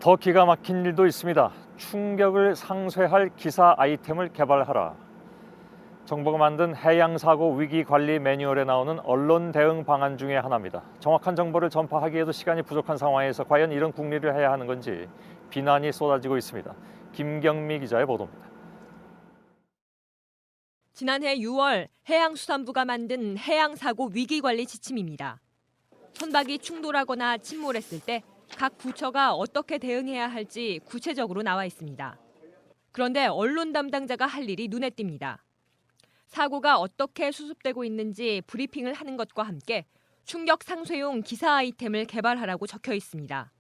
더 기가 막힌 일도 있습니다. 충격을 상쇄할 기사 아이템을 개발하라. 정부가 만든 해양사고 위기관리 매뉴얼에 나오는 언론 대응 방안 중에 하나입니다. 정확한 정보를 전파하기에도 시간이 부족한 상황에서 과연 이런 국리를 해야 하는 건지 비난이 쏟아지고 있습니다. 김경미 기자의 보도입니다. 지난해 6월 해양수산부가 만든 해양사고 위기관리 지침입니다. 선박이 충돌하거나 침몰했을 때 각 부처가 어떻게 대응해야 할지 구체적으로 나와 있습니다. 그런데 언론 담당자가 할 일이 눈에 띕니다. 사고가 어떻게 수습되고 있는지 브리핑을 하는 것과 함께 충격 상쇄용 기사 아이템을 개발하라고 적혀 있습니다.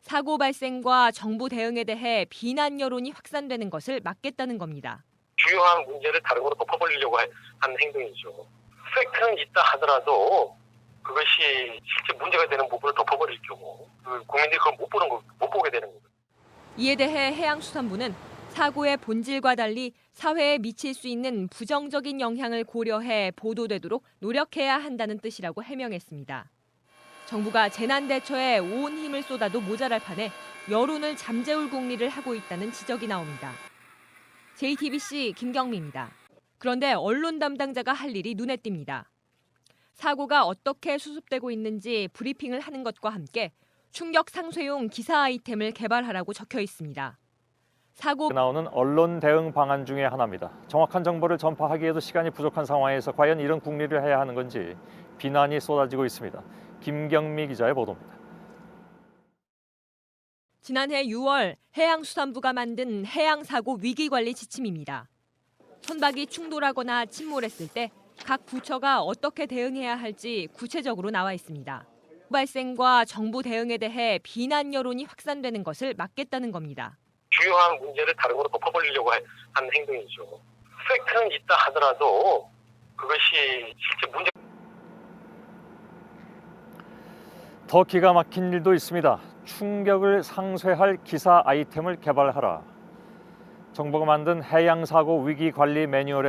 사고 발생과 정부 대응에 대해 비난 여론이 확산되는 것을 막겠다는 겁니다. 주요한 문제를 다른 걸로 덮어버리려고 한 행동이죠. 팩트는 있다 하더라도 그것이 실제 문제가 되는 부분을 덮어버릴 경우 국민들이 그걸 못 보게 되는 거예요. 이에 대해 해양수산부는 사고의 본질과 달리 사회에 미칠 수 있는 부정적인 영향을 고려해 보도되도록 노력해야 한다는 뜻이라고 해명했습니다. 정부가 재난 대처에 온 힘을 쏟아도 모자랄 판에 여론을 잠재울 국리를 하고 있다는 지적이 나옵니다. JTBC 김경미입니다. 그런데 언론 담당자가 할 일이 눈에 띕니다. 사고가 어떻게 수습되고 있는지 브리핑을 하는 것과 함께 충격 상쇄용 기사 아이템을 개발하라고 적혀 있습니다. 사고 나오는 언론 대응 방안 중에 하나입니다. 정확한 정보를 전파하기에도 시간이 부족한 상황에서 과연 이런 국리를 해야 하는 건지 비난이 쏟아지고 있습니다. 김경미 기자의 보도입니다. 지난해 6월 해양수산부가 만든 해양사고 위기관리 지침입니다. 선박이 충돌하거나 침몰했을 때 각 부처가 어떻게 대응해야 할지 구체적으로 나와 있습니다. 발생과 정부 대응에 대해 비난 여론이 확산되는 것을 막겠다는 겁니다. 주요한 문제를 다른 걸로 덮어버리려고 한 행동이죠. 팩트는 있다 하더라도 그것이 실제 문제. 더 기가 막힌 일도 있습니다. 충격을 상쇄할 기사 아이템을 개발하라. 정부가 만든 해양사고 위기관리 매뉴얼에